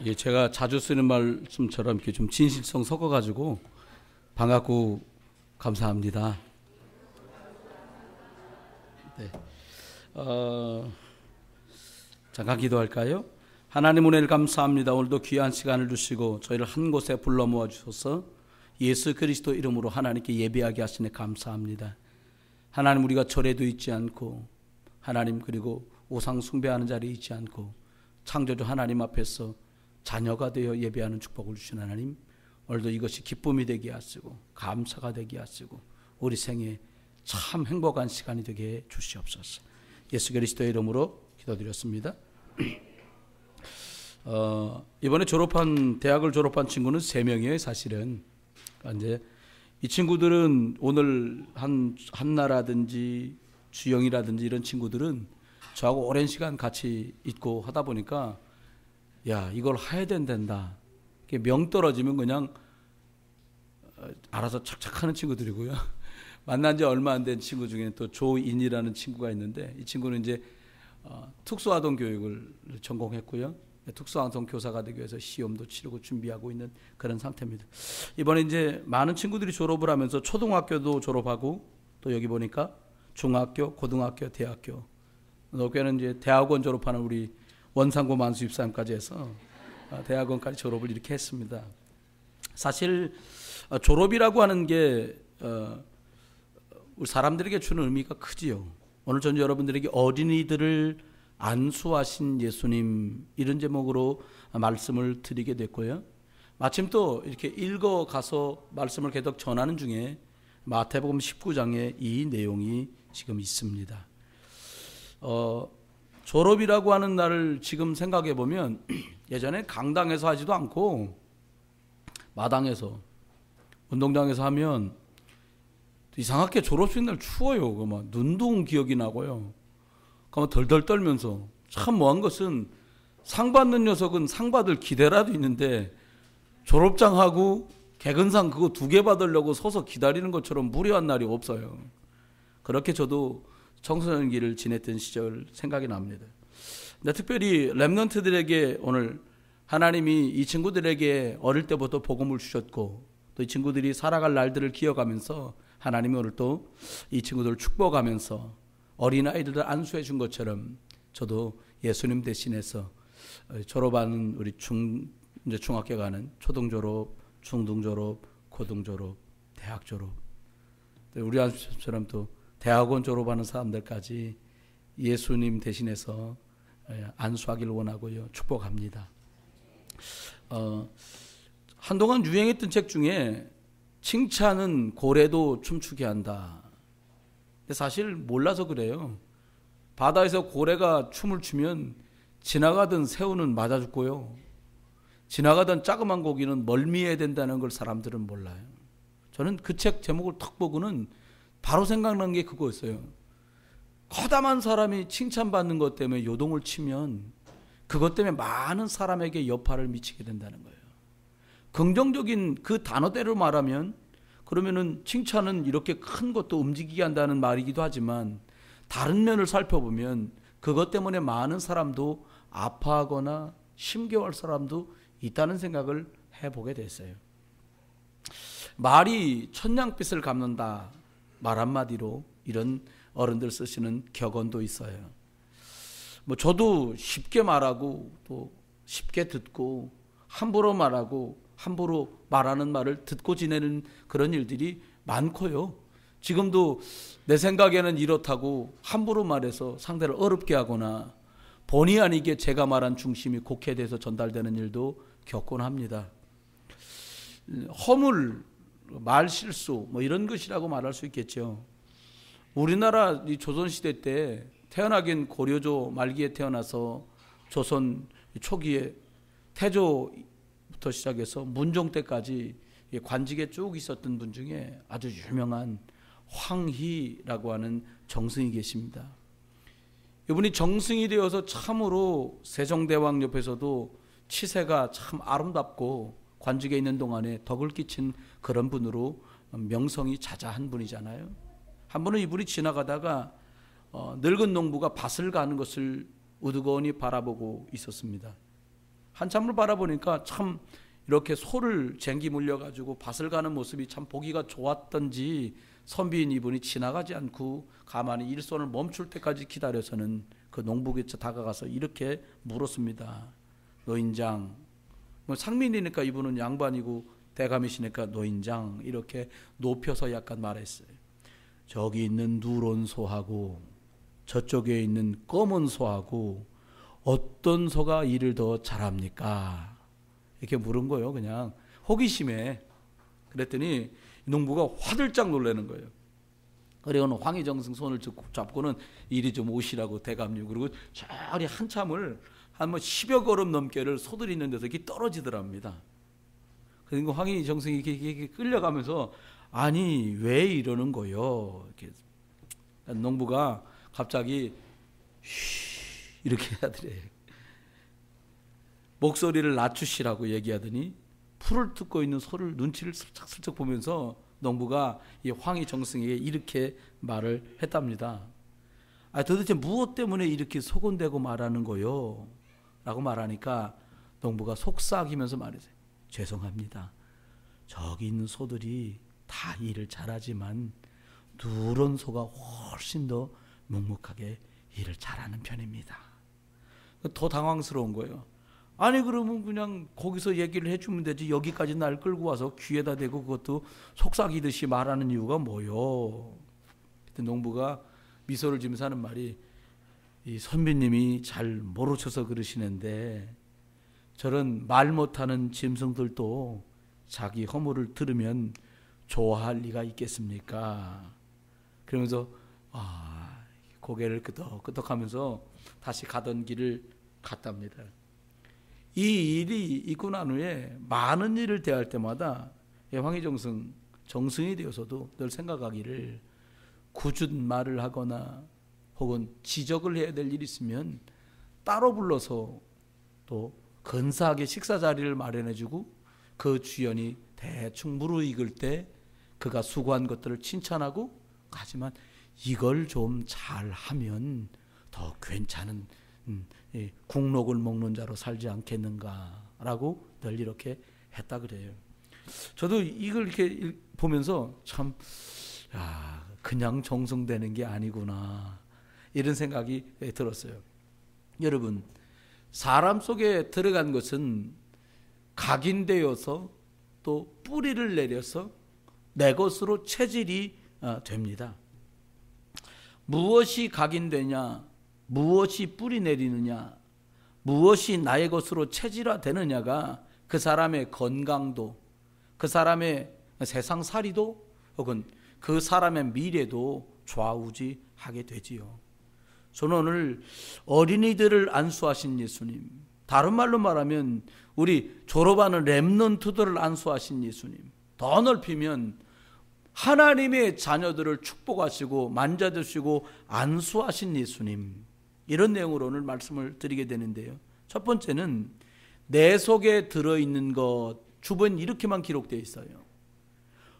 예, 제가 자주 쓰는 말씀처럼 이렇게 좀 진실성 섞어가지고 반갑고 감사합니다. 네. 잠깐 기도할까요? 하나님 은혜를 감사합니다. 오늘도 귀한 시간을 주시고 저희를 한 곳에 불러 모아 주셔서 예수 그리스도 이름으로 하나님께 예배하게 하시네 감사합니다. 하나님, 우리가 절에도 있지 않고 하나님 그리고 우상 숭배하는 자리에 있지 않고 창조주 하나님 앞에서 자녀가 되어 예배하는 축복을 주신 하나님, 오늘도 이것이 기쁨이 되게 하시고 감사가 되게 하시고 우리 생에 참 행복한 시간이 되게 해 주시옵소서. 예수 그리스도의 이름으로 기도드렸습니다. 이번에 대학을 졸업한 친구는 3명이에요. 사실은 이제 이 친구들은 오늘 한나라든지 주영이라든지 이런 친구들은 저하고 오랜 시간 같이 있고 하다 보니까 야, 이걸 해야 된다. 명 떨어지면 그냥 알아서 착착 하는 친구들이고요. 만난 지 얼마 안 된 친구 중에는 또 조인이라는 친구가 있는데, 이 친구는 이제 특수아동 교육을 전공했고요. 특수아동 교사가 되기 위해서 시험도 치르고 준비하고 있는 그런 상태입니다. 이번에 이제 많은 친구들이 졸업을 하면서 초등학교도 졸업하고 또 여기 보니까 중학교, 고등학교, 대학교, 여기는 이제 대학원 졸업하는 우리 원상고 만수 입사님까지 해서 대학원까지 졸업을 이렇게 했습니다. 사실 졸업이라고 하는 게 우리 사람들에게 주는 의미가 크지요. 오늘 저는 여러분들에게 어린이들을 안수하신 예수님, 이런 제목으로 말씀을 드리게 됐고요. 마침 또 이렇게 읽어가서 말씀을 계속 전하는 중에 마태복음 19장에 이 내용이 지금 있습니다. 졸업이라고 하는 날을 지금 생각해 보면 예전에 강당에서 하지도 않고 마당에서, 운동장에서 하면 이상하게 졸업식 날 추워요. 막 눈도 온 기억이 나고요. 그러면 덜덜 떨면서, 참 뭐한 것은 상 받는 녀석은 상 받을 기대라도 있는데 졸업장하고 개근상 그거 2개 받으려고 서서 기다리는 것처럼 무료한 날이 없어요. 그렇게 저도 청소년기를 지냈던 시절 생각이 납니다. 근데 특별히 렘넌트들에게 오늘 하나님이 이 친구들에게 어릴 때부터 복음을 주셨고 또 이 친구들이 살아갈 날들을 기억하면서 하나님이 오늘 또 이 친구들을 축복하면서 어린아이들을 안수해 준 것처럼 저도 예수님 대신해서 졸업하는 우리 이제 중학교 가는 초등 졸업, 중등 졸업, 고등 졸업, 대학 졸업, 우리 안수처럼 또 대학원 졸업하는 사람들까지 예수님 대신해서 안수하기를 원하고요. 축복합니다. 한동안 유행했던 책 중에 칭찬은 고래도 춤추게 한다. 근데 사실 몰라서 그래요. 바다에서 고래가 춤을 추면 지나가던 새우는 맞아 죽고요. 지나가던 자그만 고기는 멀미해야 된다는 걸 사람들은 몰라요. 저는 그 책 제목을 탁 보고는 바로 생각난 게 그거였어요. 커다란 사람이 칭찬받는 것 때문에 요동을 치면 그것 때문에 많은 사람에게 여파를 미치게 된다는 거예요. 긍정적인 그 단어대로 말하면 그러면은 칭찬은 이렇게 큰 것도 움직이게 한다는 말이기도 하지만 다른 면을 살펴보면 그것 때문에 많은 사람도 아파하거나 힘겨워할 사람도 있다는 생각을 해보게 됐어요. 말이 천냥빚을 갚는다. 말 한마디로 이런 어른들 쓰시는 격언도 있어요. 저도 쉽게 말하고 또 쉽게 듣고 함부로 말하고 함부로 말하는 말을 듣고 지내는 그런 일들이 많고요. 지금도 내 생각에는 이렇다고 함부로 말해서 상대를 어렵게 하거나 본의 아니게 제가 말한 중심이 곡해돼서 전달되는 일도 겪곤 합니다. 허물, 말실수 이런 것이라고 말할 수 있겠죠. 우리나라 이 조선시대 때 태어나긴 고려조 말기에 태어나서 조선 초기에 태조부터 시작해서 문종 때까지 관직에 쭉 있었던 분 중에 아주 유명한 황희라고 하는 정승이 계십니다. 이분이 정승이 되어서 참으로 세종대왕 옆에서도 치세가 참 아름답고 관직에 있는 동안에 덕을 끼친 그런 분으로 명성이 자자한 분이잖아요. 한 번은 이분이 지나가다가 늙은 농부가 밭을 가는 것을 우두커니 바라보고 있었습니다. 한참을 바라보니까 참 이렇게 소를 쟁기 물려가지고 밭을 가는 모습이 참 보기가 좋았던지 선비인 이분이 지나가지 않고 가만히 일손을 멈출 때까지 기다려서는 그 농부에게 다가가서 이렇게 물었습니다. 노인장, 뭐 상민이니까 이분은 양반이고 대감이시니까 노인장 이렇게 높여서 약간 말했어요. 저기 있는 누런 소하고 저쪽에 있는 검은 소하고 어떤 소가 일을 더 잘합니까? 이렇게 물은 거예요. 그냥 호기심에. 그랬더니 농부가 화들짝 놀라는 거예요. 그리고는 황희정승 손을 잡고는 이리 좀 오시라고 대감님. 그리고 저리 한참을 한 10여 걸음 넘게를 소들이 있는 데서 이렇게 떨어지더랍니다. 그리고 황희정승이 이렇게 끌려가면서 아니 왜 이러는 거요? 이렇게 농부가 갑자기 이렇게 하더래. 목소리를 낮추시라고 얘기하더니 풀을 뜯고 있는 소를 눈치를 슬쩍슬쩍 보면서 농부가 이 황희정승에게 이렇게 말을 했답니다. 아, 도대체 무엇 때문에 이렇게 소곤대고 말하는 거요? 라고 말하니까 농부가 속삭이면서 말했어요. 죄송합니다. 저기 있는 소들이 다 일을 잘하지만 누런 소가 훨씬 더 묵묵하게 일을 잘하는 편입니다. 더 당황스러운 거예요. 아니 그러면 그냥 거기서 얘기를 해주면 되지 여기까지 날 끌고 와서 귀에다 대고 그것도 속삭이듯이 말하는 이유가 뭐요? 그때 농부가 미소를 지면서 하는 말이 이 선비님이 잘 모르셔서 그러시는데 저런 말 못하는 짐승들도 자기 허물을 들으면 좋아할 리가 있겠습니까? 그러면서 고개를 끄덕끄덕하면서 다시 가던 길을 갔답니다. 이 일이 있고 난 후에 많은 일을 대할 때마다 황희정승 정승이 되어서도 늘 생각하기를 굳은 말을 하거나 혹은 지적을 해야 될 일이 있으면 따로 불러서 또 근사하게 식사 자리를 마련해주고 그 주연이 대충 무르익을 때 그가 수고한 것들을 칭찬하고 하지만 이걸 좀 잘하면 더 괜찮은 국록을 먹는 자로 살지 않겠는가라고 늘 이렇게 했다 그래요. 저도 이걸 이렇게 보면서 참 그냥 정성되는 게 아니구나 이런 생각이 들었어요. 여러분 사람 속에 들어간 것은 각인되어서 또 뿌리를 내려서 내 것으로 체질이 됩니다. 무엇이 각인되냐, 무엇이 뿌리 내리느냐, 무엇이 나의 것으로 체질화되느냐가 그 사람의 건강도, 그 사람의 세상살이도 혹은 그 사람의 미래도 좌우지하게 되지요. 저는 오늘 어린이들을 안수하신 예수님, 다른 말로 말하면 우리 졸업하는 렘넌트들을 안수하신 예수님, 더 넓히면 하나님의 자녀들을 축복하시고 만져주시고 안수하신 예수님, 이런 내용으로 오늘 말씀을 드리게 되는데요. 첫 번째는 내 속에 들어있는 것, 주변 이렇게만 기록되어 있어요.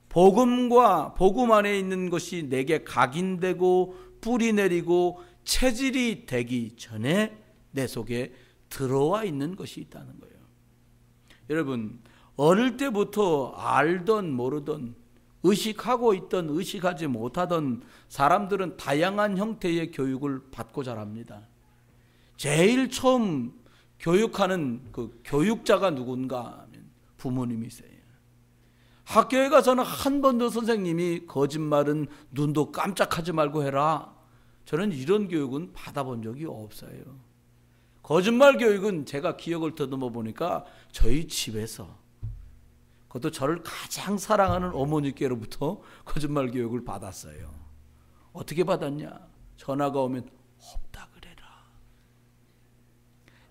복음과 복음 안에 있는 것이 내게 각인되고 뿌리 내리고 체질이 되기 전에 내 속에 들어와 있는 것이 있다는 거예요. 여러분 어릴 때부터 알던 모르던 의식하고 있던 의식하지 못하던 사람들은 다양한 형태의 교육을 받고 자랍니다. 제일 처음 교육하는 그 교육자가 누군가 하면 부모님이세요. 학교에 가서는 한 번도 선생님이 거짓말은 눈도 깜짝하지 말고 해라, 저는 이런 교육은 받아본 적이 없어요. 거짓말 교육은 제가 기억을 더듬어 보니까 저희 집에서, 그것도 저를 가장 사랑하는 어머니께로부터 거짓말 교육을 받았어요. 어떻게 받았냐? 전화가 오면 없다 그래라.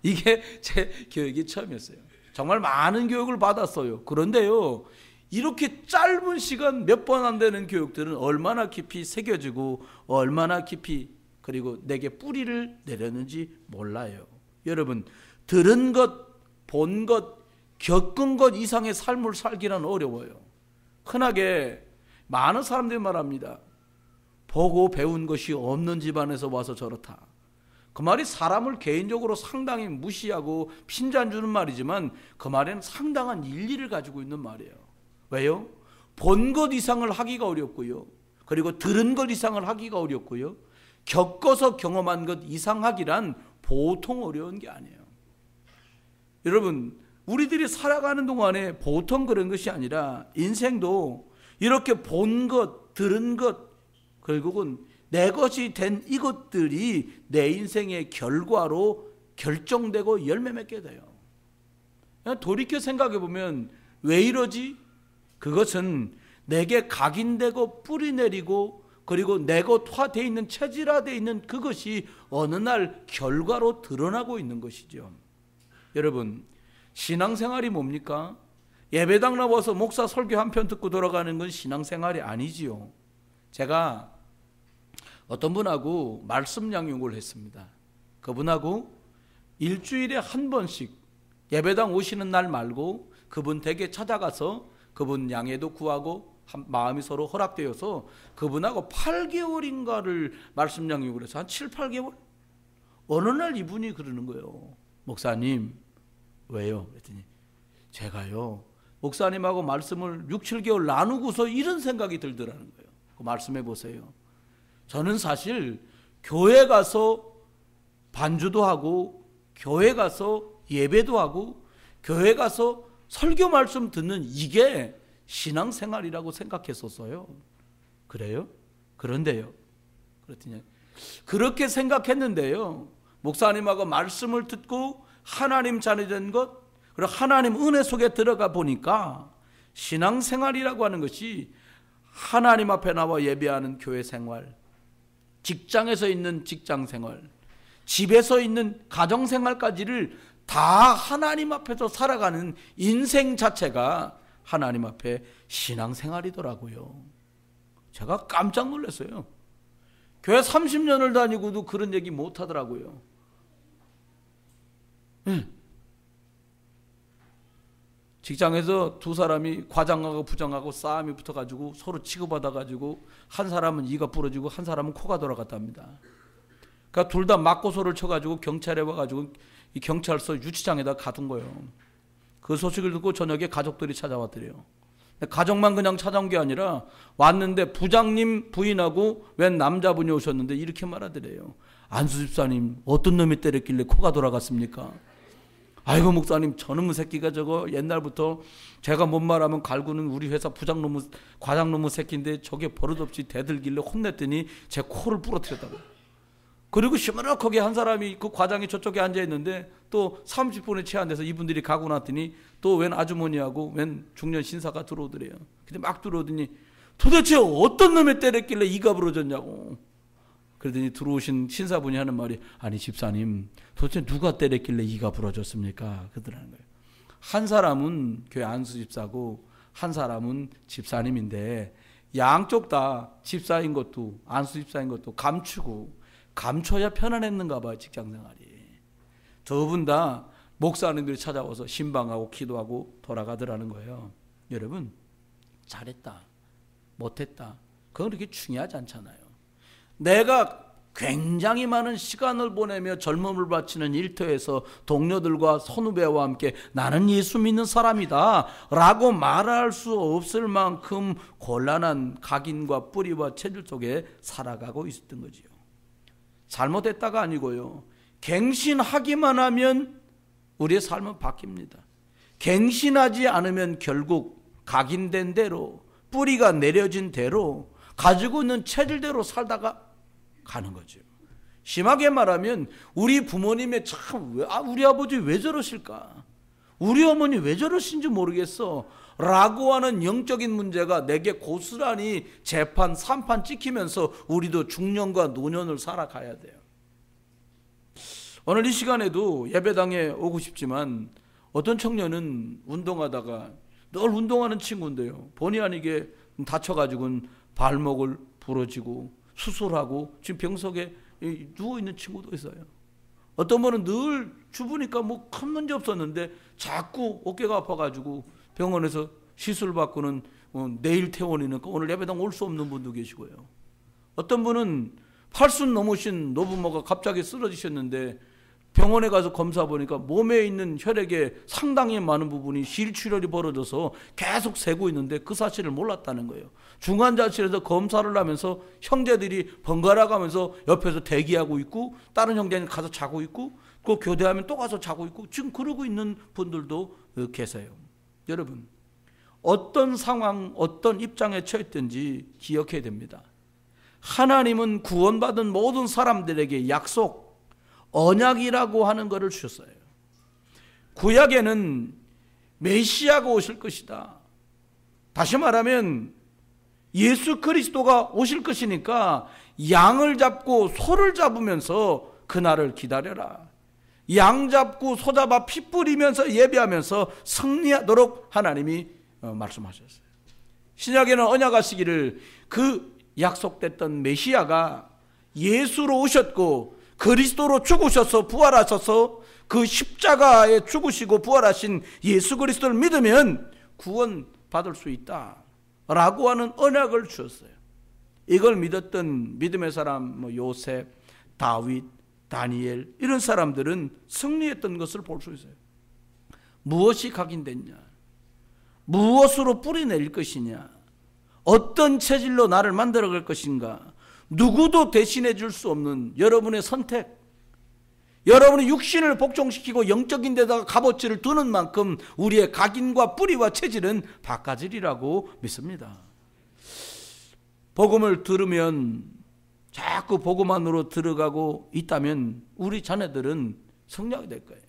이게 제 교육이 처음이었어요. 정말 많은 교육을 받았어요. 그런데요, 이렇게 짧은 시간 몇 번 안 되는 교육들은 얼마나 깊이 새겨지고 얼마나 깊이 그리고 내게 뿌리를 내렸는지 몰라요. 여러분 들은 것, 본 것, 겪은 것 이상의 삶을 살기란 어려워요. 흔하게 많은 사람들이 말합니다. 보고 배운 것이 없는 집안에서 와서 저렇다. 그 말이 사람을 개인적으로 상당히 무시하고 핀잔 주는 말이지만 그 말에는 상당한 일리를 가지고 있는 말이에요. 왜요? 본 것 이상을 하기가 어렵고요. 그리고 들은 것 이상을 하기가 어렵고요. 겪어서 경험한 것 이상 하기란 보통 어려운 게 아니에요. 여러분, 우리들이 살아가는 동안에 보통 그런 것이 아니라 인생도 이렇게 본 것, 들은 것, 결국은 내 것이 된 이것들이 내 인생의 결과로 결정되고 열매 맺게 돼요. 돌이켜 생각해 보면 왜 이러지? 그것은 내게 각인되고 뿌리 내리고 그리고 내 것화되어 있는 체질화되어 있는 그것이 어느 날 결과로 드러나고 있는 것이죠. 여러분, 신앙생활이 뭡니까? 예배당 나와서 목사 설교 한 편 듣고 돌아가는 건 신앙생활이 아니지요. 제가 어떤 분하고 말씀 양육을 했습니다. 그분하고 일주일에 한 번씩 예배당 오시는 날 말고 그분 댁에 찾아가서 그분 양해도 구하고 마음이 서로 허락되어서 그분하고 8개월인가를 말씀 양육을 해서 한 7, 8개월? 어느 날 이분이 그러는 거예요. 목사님, 왜요? 그랬더니 제가요, 목사님하고 말씀을 6, 7개월 나누고서 이런 생각이 들더라는 거예요. 그 말씀해 보세요. 저는 사실 교회 가서 반주도 하고 교회 가서 예배도 하고 교회 가서 설교 말씀 듣는 이게 신앙생활이라고 생각했었어요. 그래요? 그런데요. 그랬더니 그렇게 생각했는데요. 목사님하고 말씀을 듣고 하나님 자녀된 것, 그리고 하나님 은혜 속에 들어가 보니까 신앙생활이라고 하는 것이 하나님 앞에 나와 예배하는 교회 생활, 직장에서 있는 직장 생활, 집에서 있는 가정 생활까지를 다 하나님 앞에서 살아가는 인생 자체가 하나님 앞에 신앙생활이더라고요. 제가 깜짝 놀랐어요. 교회 30년을 다니고도 그런 얘기 못 하더라고요. 직장에서 두 사람이 과장하고 부장하고 싸움이 붙어가지고 서로 취급받아가지고 한 사람은 이가 부러지고 한 사람은 코가 돌아갔답니다. 그러니까 둘 다 맞고소를 쳐가지고 경찰에 와가지고 이 경찰서 유치장에다 가둔 거예요. 그 소식을 듣고 저녁에 가족들이 찾아왔더래요. 가족만 그냥 찾아온 게 아니라 왔는데 부장님 부인하고 웬 남자분이 오셨는데 이렇게 말하더래요. 안수 집사님, 어떤 놈이 때렸길래 코가 돌아갔습니까? 아이고 목사님, 저놈의 새끼가 저거 옛날부터 제가 뭔 말하면 갈구는 우리 회사 부장놈의 과장놈의 새끼인데 저게 버릇없이 대들길래 혼냈더니 제 코를 부러뜨렸다고. 그리고 시무룩하게 한 사람이 그 과장이 저쪽에 앉아있는데 또 30분에 채 안 돼서 이분들이 가고 났더니 또 웬 아주머니하고 웬 중년 신사가 들어오더래요. 근데 막 들어오더니 도대체 어떤 놈에 때렸길래 이가 부러졌냐고. 그러더니 들어오신 신사분이 하는 말이, 아니 집사님, 도대체 누가 때렸길래 이가 부러졌습니까? 그러더라는 거예요. 한 사람은 교회 안수 집사고 한 사람은 집사님인데 양쪽 다 집사인 것도 안수 집사인 것도 감춰야 편안했는가 봐요. 직장생활이. 두 분 다 목사님들이 찾아와서 신방하고 기도하고 돌아가더라는 거예요. 여러분, 잘했다 못했다 그건 그렇게 중요하지 않잖아요. 내가 굉장히 많은 시간을 보내며 젊음을 바치는 일터에서 동료들과 선후배와 함께 나는 예수 믿는 사람이다 라고 말할 수 없을 만큼 곤란한 각인과 뿌리와 체질 속에 살아가고 있었던 거지요. 잘못했다가 아니고요, 갱신하기만 하면 우리의 삶은 바뀝니다. 갱신하지 않으면 결국 각인된 대로, 뿌리가 내려진 대로, 가지고 있는 체질대로 살다가 가는 거죠. 심하게 말하면 우리 부모님의 참 우리 아버지 왜 저러실까, 우리 어머니 왜 저러신지 모르겠어 라고 하는 영적인 문제가 내게 고스란히 재판, 산판 찍히면서 우리도 중년과 노년을 살아가야 돼요. 오늘 이 시간에도 예배당에 오고 싶지만 어떤 청년은 운동하다가, 늘 운동하는 친구인데요, 본의 아니게 다쳐가지고는 발목을 부러지고 수술하고 지금 병석에 누워있는 친구도 있어요. 어떤 분은 늘 주부니까 뭐 큰 문제 없었는데 자꾸 어깨가 아파가지고 병원에서 시술 받고는 내일 퇴원이니까 오늘 예배당 올 수 없는 분도 계시고요. 어떤 분은 80 넘으신 노부모가 갑자기 쓰러지셨는데 병원에 가서 검사 보니까 몸에 있는 혈액의 상당히 많은 부분이 실출혈이 벌어져서 계속 새고 있는데 그 사실을 몰랐다는 거예요. 중환자실에서 검사를 하면서 형제들이 번갈아 가면서 옆에서 대기하고 있고 다른 형제는 가서 자고 있고 그 교대하면 또 가서 자고 있고 지금 그러고 있는 분들도 계세요. 여러분, 어떤 상황, 어떤 입장에 처했든지 기억해야 됩니다. 하나님은 구원받은 모든 사람들에게 약속, 언약이라고 하는 것을 주셨어요. 구약에는 메시아가 오실 것이다. 다시 말하면 예수 그리스도가 오실 것이니까 양을 잡고 소를 잡으면서 그날을 기다려라. 양 잡고 소 잡아 피 뿌리면서 예배하면서 승리하도록 하나님이 말씀하셨어요. 신약에는 언약하시기를 그 약속됐던 메시아가 예수로 오셨고 그리스도로 죽으셔서 부활하셔서 그 십자가에 죽으시고 부활하신 예수 그리스도를 믿으면 구원 받을 수 있다 라고 하는 언약을 주셨어요. 이걸 믿었던 믿음의 사람 요셉, 다윗, 다니엘 이런 사람들은 승리했던 것을 볼 수 있어요. 무엇이 각인됐냐, 무엇으로 뿌리낼 것이냐, 어떤 체질로 나를 만들어갈 것인가, 누구도 대신해 줄 수 없는 여러분의 선택, 여러분의 육신을 복종시키고 영적인 데다가 값어치를 두는 만큼 우리의 각인과 뿌리와 체질은 바꿔지리라고 믿습니다. 복음을 들으면 자꾸 복음 안으로 들어가고 있다면 우리 자녀들은 성장이 될 거예요.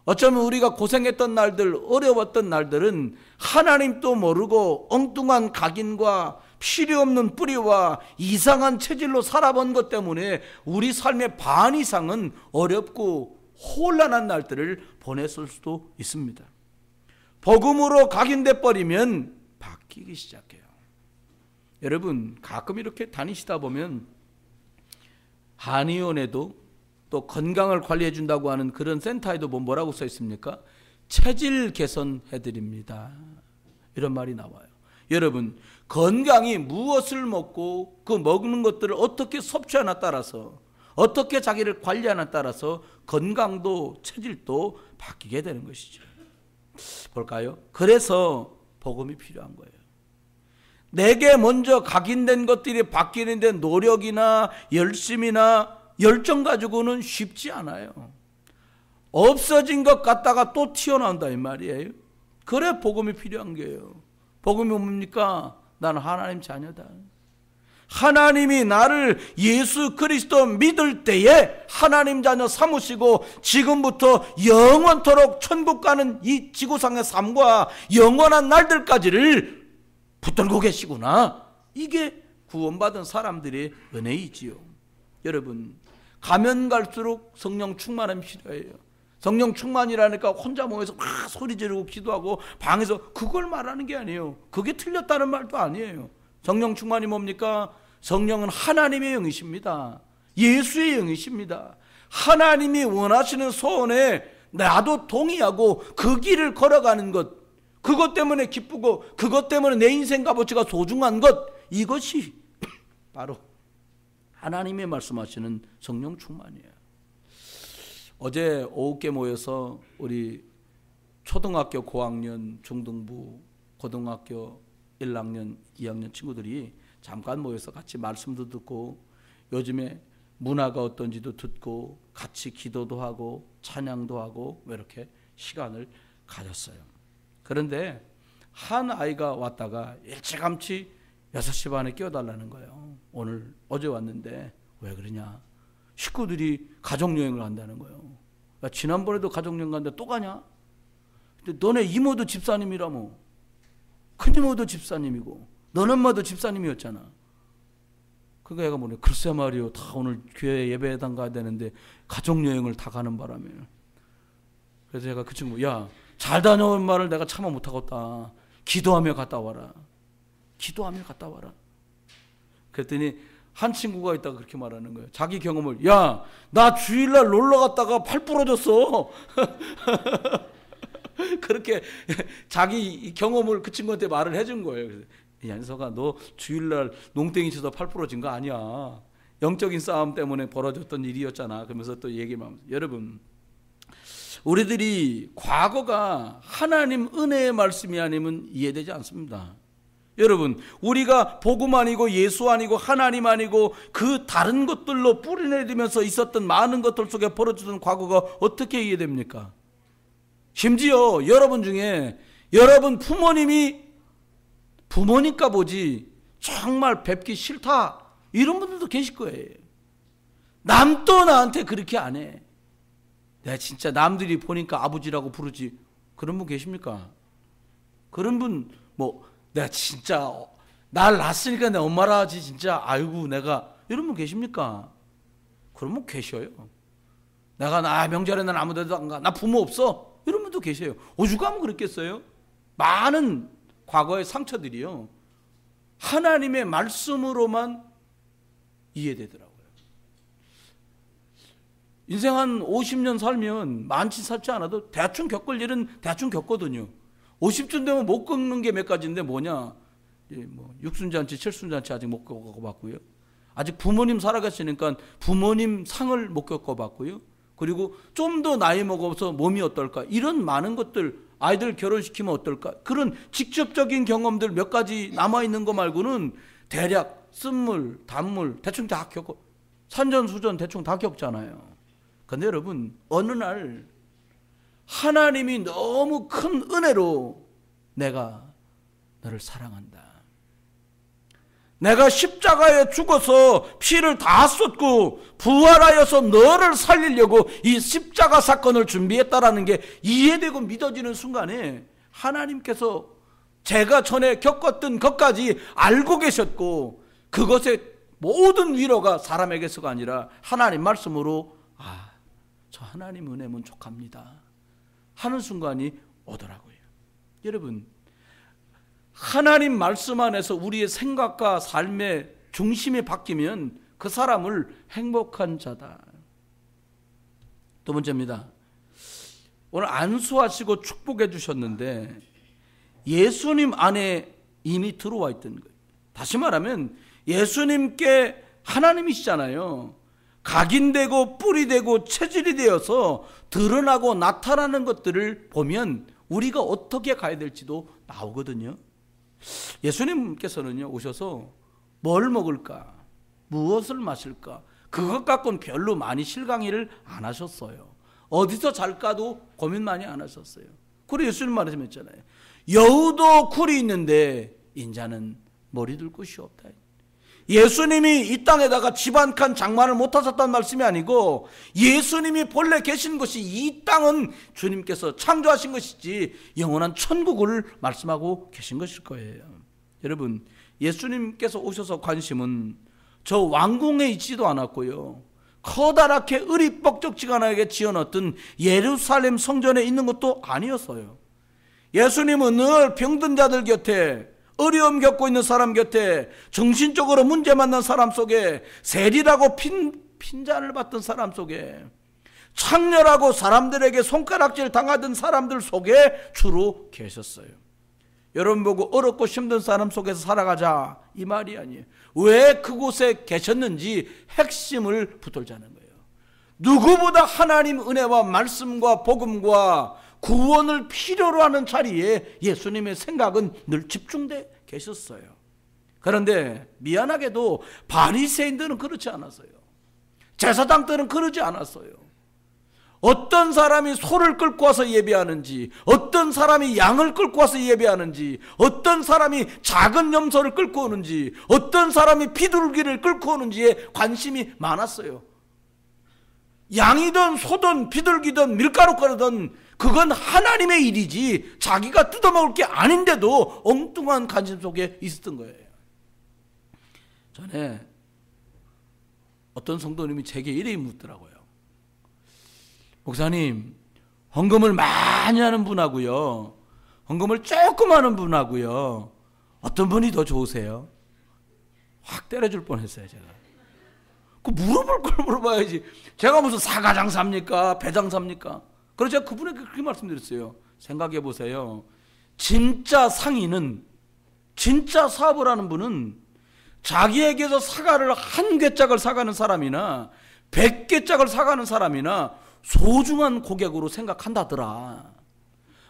어쩌면 우리가 고생했던 날들, 어려웠던 날들은 하나님도 모르고 엉뚱한 각인과 필요 없는 뿌리와 이상한 체질로 살아본 것 때문에 우리 삶의 반 이상은 어렵고 혼란한 날들을 보냈을 수도 있습니다. 복음으로 각인돼 버리면 바뀌기 시작해요. 여러분, 가끔 이렇게 다니시다 보면 한의원에도 또 건강을 관리해 준다고 하는 그런 센터에도 뭐라고 써 있습니까? 체질 개선해 드립니다. 이런 말이 나와요. 여러분, 건강이 무엇을 먹고 그 먹는 것들을 어떻게 섭취하나 따라서, 어떻게 자기를 관리하나 따라서 건강도 체질도 바뀌게 되는 것이죠. 볼까요? 그래서 복음이 필요한 거예요. 내게 먼저 각인된 것들이 바뀌는 데 노력이나 열심이나 열정 가지고는 쉽지 않아요. 없어진 것 같다가 또 튀어나온다 이 말이에요. 그래 복음이 필요한 거예요. 복음이 뭡니까? 나는 하나님 자녀다. 하나님이 나를 예수 그리스도 믿을 때에 하나님 자녀 삼으시고 지금부터 영원토록 천국 가는 이 지구상의 삶과 영원한 날들까지를 붙들고 계시구나. 이게 구원받은 사람들의 은혜이지요. 여러분, 가면 갈수록 성령 충만함이 필요해요. 성령 충만이라니까 혼자 모여서 막 소리 지르고 기도하고 방에서 그걸 말하는 게 아니에요. 그게 틀렸다는 말도 아니에요. 성령 충만이 뭡니까? 성령은 하나님의 영이십니다. 예수의 영이십니다. 하나님이 원하시는 소원에 나도 동의하고 그 길을 걸어가는 것, 그것 때문에 기쁘고 그것 때문에 내 인생 값어치가 소중한 것, 이것이 바로 하나님의 말씀하시는 성령 충만이에요. 어제 오후께 모여서 우리 초등학교 고학년, 중등부, 고등학교 1학년, 2학년 친구들이 잠깐 모여서 같이 말씀도 듣고 요즘에 문화가 어떤지도 듣고 같이 기도도 하고 찬양도 하고 이렇게 시간을 가졌어요. 그런데 한 아이가 왔다가 일찌감치 6시 반에 깨워달라는 거예요. 어제 왔는데 왜 그러냐? 식구들이 가족여행을 간다는 거예요. 야, 지난번에도 가족여행 갔는데 또 가냐? 근데 너네 이모도 집사님이라며. 큰이모도 집사님이고 너네 엄마도 집사님이었잖아. 그러니까 얘가 뭐래? 글쎄 말이요, 다 오늘 교회 예배당 가야 되는데 가족여행을 다 가는 바람에. 그래서 제가 그 친구, 야, 잘 다녀온 말을 내가 참아 못하겠다. 기도하며 갔다 와라. 기도하며 갔다 와라. 그랬더니 한 친구가 있다가 그렇게 말하는 거예요. 자기 경험을, 야, 나 주일날 놀러 갔다가 팔 부러졌어. 그렇게 자기 경험을 그 친구한테 말을 해준 거예요. 그래서, 얀서가 너 주일날 농땡이 쳐서 팔 부러진 거 아니야. 영적인 싸움 때문에 벌어졌던 일이었잖아. 그러면서 또 얘기하면서, 여러분, 우리들이 과거가 하나님 은혜의 말씀이 아니면 이해되지 않습니다. 여러분, 우리가 복음 아니고 예수 아니고 하나님 아니고 그 다른 것들로 뿌리내리면서 있었던 많은 것들 속에 벌어지던 과거가 어떻게 이해됩니까? 심지어 여러분 중에 여러분 부모님이 부모니까 보지 정말 뵙기 싫다 이런 분들도 계실 거예요. 남도 나한테 그렇게 안 해. 내가 진짜 남들이 보니까 아버지라고 부르지. 그런 분 계십니까? 그런 분 내가 진짜 날 낳았으니까 내 엄마라 하지 진짜 아이고 내가 이런 분 계십니까? 그런 분 계셔요. 내가 명절에 난 아무 데도 안 가. 나 부모 없어. 이런 분도 계세요. 오죽하면 그랬겠어요? 많은 과거의 상처들이요, 하나님의 말씀으로만 이해되더라고요. 인생 한 50년 살면 많지 살지 않아도 대충 겪을 일은 대충 겪거든요. 50쯤 되면 못 겪는 게 몇 가지인데 뭐냐? 육순잔치, 칠순잔치 아직 못 겪어봤고요. 아직 부모님 살아계시니까 부모님 상을 못 겪어봤고요. 그리고 좀 더 나이 먹어서 몸이 어떨까? 이런 많은 것들, 아이들 결혼시키면 어떨까? 그런 직접적인 경험들 몇 가지 남아있는 거 말고는 대략 쓴물, 단물 대충 다 겪고 산전수전 대충 다 겪잖아요. 근데 여러분, 어느 날 하나님이 너무 큰 은혜로 내가 너를 사랑한다. 내가 십자가에 죽어서 피를 다 쏟고 부활하여서 너를 살리려고 이 십자가 사건을 준비했다라는 게 이해되고 믿어지는 순간에 하나님께서 제가 전에 겪었던 것까지 알고 계셨고 그것의 모든 위로가 사람에게서가 아니라 하나님 말씀으로 저 하나님 은혜면 족합니다 하는 순간이 오더라고요. 여러분, 하나님 말씀 안에서 우리의 생각과 삶의 중심이 바뀌면 그 사람을 행복한 자다. 두 번째입니다. 오늘 안수하시고 축복해 주셨는데 예수님 안에 이미 들어와 있던 거예요. 다시 말하면 예수님께 하나님이시잖아요. 각인되고 뿌리되고 체질이 되어서 드러나고 나타나는 것들을 보면 우리가 어떻게 가야 될지도 나오거든요. 예수님께서는요, 오셔서 뭘 먹을까, 무엇을 마실까, 그것 갖고는 별로 많이 실강의를 안 하셨어요. 어디서 잘까도 고민 많이 안 하셨어요. 그리고 예수님 말씀했잖아요. 여우도 굴이 있는데 인자는 머리 둘 곳이 없다. 예수님이 이 땅에다가 집 한 칸 장만을 못 하셨다는 말씀이 아니고 예수님이 본래 계신 것이 이 땅은 주님께서 창조하신 것이지 영원한 천국을 말씀하고 계신 것일 거예요. 여러분, 예수님께서 오셔서 관심은 저 왕궁에 있지도 않았고요, 커다랗게 의리뻑적지근하게 지어놨던 예루살렘 성전에 있는 것도 아니었어요. 예수님은 늘 병든 자들 곁에, 어려움 겪고 있는 사람 곁에, 정신적으로 문제 만난 사람 속에, 세리라고 핀잔을 받던 사람 속에, 창렬하고 사람들에게 손가락질 당하던 사람들 속에 주로 계셨어요. 여러분 보고 어렵고 힘든 사람 속에서 살아가자 이 말이 아니에요. 왜 그곳에 계셨는지 핵심을 붙들자는 거예요. 누구보다 하나님 은혜와 말씀과 복음과 구원을 필요로 하는 자리에 예수님의 생각은 늘 집중돼 계셨어요. 그런데 미안하게도 바리새인들은 그렇지 않았어요. 제사장들은 그러지 않았어요. 어떤 사람이 소를 끌고 와서 예배하는지, 어떤 사람이 양을 끌고 와서 예배하는지, 어떤 사람이 작은 염소를 끌고 오는지, 어떤 사람이 비둘기를 끌고 오는지에 관심이 많았어요. 양이든 소든 비둘기든 밀가루가루든 그건 하나님의 일이지 자기가 뜯어먹을 게 아닌데도 엉뚱한 관심 속에 있었던 거예요. 전에 어떤 성도님이 제게 이래 묻더라고요. 목사님, 헌금을 많이 하는 분하고요, 헌금을 조금 하는 분하고요, 어떤 분이 더 좋으세요? 확 때려줄 뻔했어요. 제가 그 물어볼 걸 물어봐야지. 제가 무슨 사가장사입니까? 배장사입니까? 그래서 제가 그분에게 그렇게 말씀드렸어요. 생각해 보세요. 진짜 상인은, 진짜 사업을 하는 분은 자기에게서 사과를 한 궤짝을 사가는 사람이나 100궤짝을 사가는 사람이나 소중한 고객으로 생각한다더라.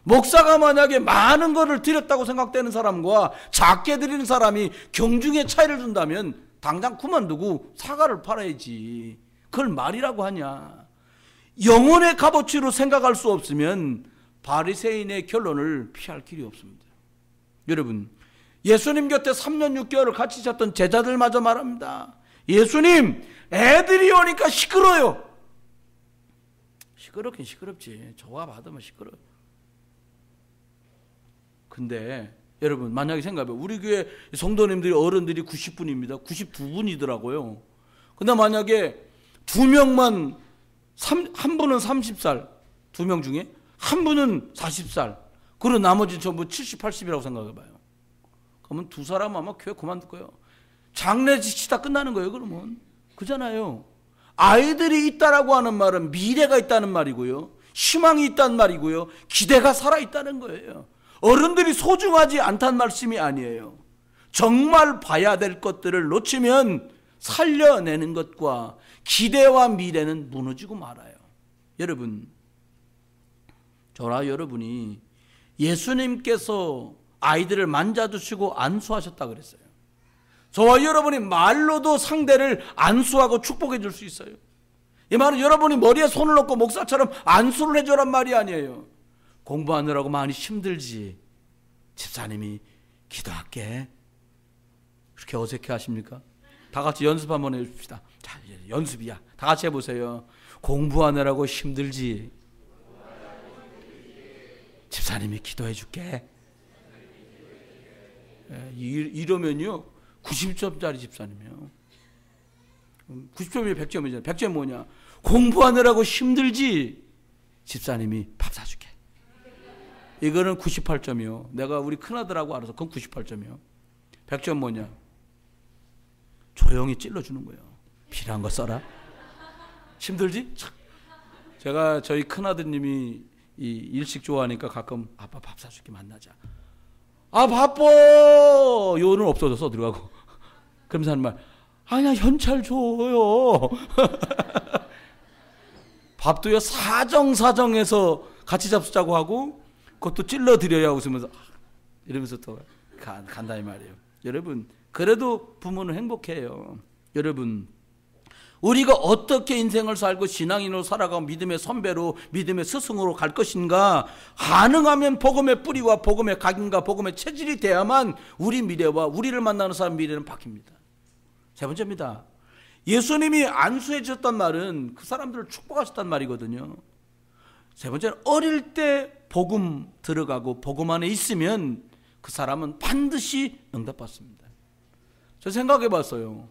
목사가 만약에 많은 것을 드렸다고 생각되는 사람과 작게 드리는 사람이 경중의 차이를 둔다면 당장 그만두고 사과를 팔아야지. 그걸 말이라고 하냐. 영혼의 값어치로 생각할 수 없으면 바리새인의 결론을 피할 길이 없습니다. 여러분, 예수님 곁에 3년 6개월을 같이 있었던 제자들마저 말합니다. 예수님, 애들이 오니까 시끄러워요. 시끄럽긴 시끄럽지. 저와 받으면 시끄러워. 근데 여러분, 만약에 생각해봐요. 우리 교회 성도님들이 어른들이 90분입니다. 92분이더라고요. 근데 만약에 두 명만, 한 분은 30살, 두 명 중에 한 분은 40살, 그리고 나머지는 전부 70, 80이라고 생각해봐요. 그러면 두 사람은 아마 교회 그만둘 거예요. 장례 지치다 끝나는 거예요, 그러면. 그잖아요. 아이들이 있다라고 하는 말은 미래가 있다는 말이고요. 희망이 있다는 말이고요. 기대가 살아있다는 거예요. 어른들이 소중하지 않다는 말씀이 아니에요. 정말 봐야 될 것들을 놓치면 살려내는 것과 기대와 미래는 무너지고 말아요. 여러분, 저나 여러분이 예수님께서 아이들을 만져주시고 안수하셨다 그랬어요. 저와 여러분이 말로도 상대를 안수하고 축복해 줄 수 있어요. 이 말은 여러분이 머리에 손을 놓고 목사처럼 안수를 해줘란 말이 아니에요. 공부하느라고 많이 힘들지. 집사님이 기도할게. 그렇게 어색해 하십니까? 다 같이 연습 한번 해줍시다. 자, 이제 연습이야. 다 같이 해보세요. 공부하느라고 힘들지. 집사님이 기도해 줄게. 이러면요 90점짜리 집사님이요. 90점이면 100점이잖아요. 100점 뭐냐? 공부하느라고 힘들지. 집사님이 밥 사줄게. 이거는 98점이요. 내가 우리 큰아들하고 알아서 그건 98점이요. 100점 뭐냐? 조용히 찔러주는 거예요. 필요한 거 써라. 힘들지? 제가 저희 큰아드님이 이 일식 좋아하니까 가끔 아빠 밥 사줄게 만나자. 아 바빠. 요는 없어져서 들어가고. 그러면서 하는 말, 아니야 현찰 줘요. 밥도요 사정사정해서 같이 잡수자고 하고 그것도 찔러드려야 웃으면서 이러면서 또 간다 이 말이에요. 여러분, 그래도 부모는 행복해요. 여러분, 우리가 어떻게 인생을 살고 신앙인으로 살아가고 믿음의 선배로 믿음의 스승으로 갈 것인가, 가능하면 복음의 뿌리와 복음의 각인과 복음의 체질이 돼야만 우리 미래와 우리를 만나는 사람 미래는 바뀝니다. 세 번째입니다. 예수님이 안수해 주셨단 말은 그 사람들을 축복하셨단 말이거든요. 세 번째는 어릴 때 복음 들어가고 복음 안에 있으면 그 사람은 반드시 응답받습니다. 저 생각해 봤어요.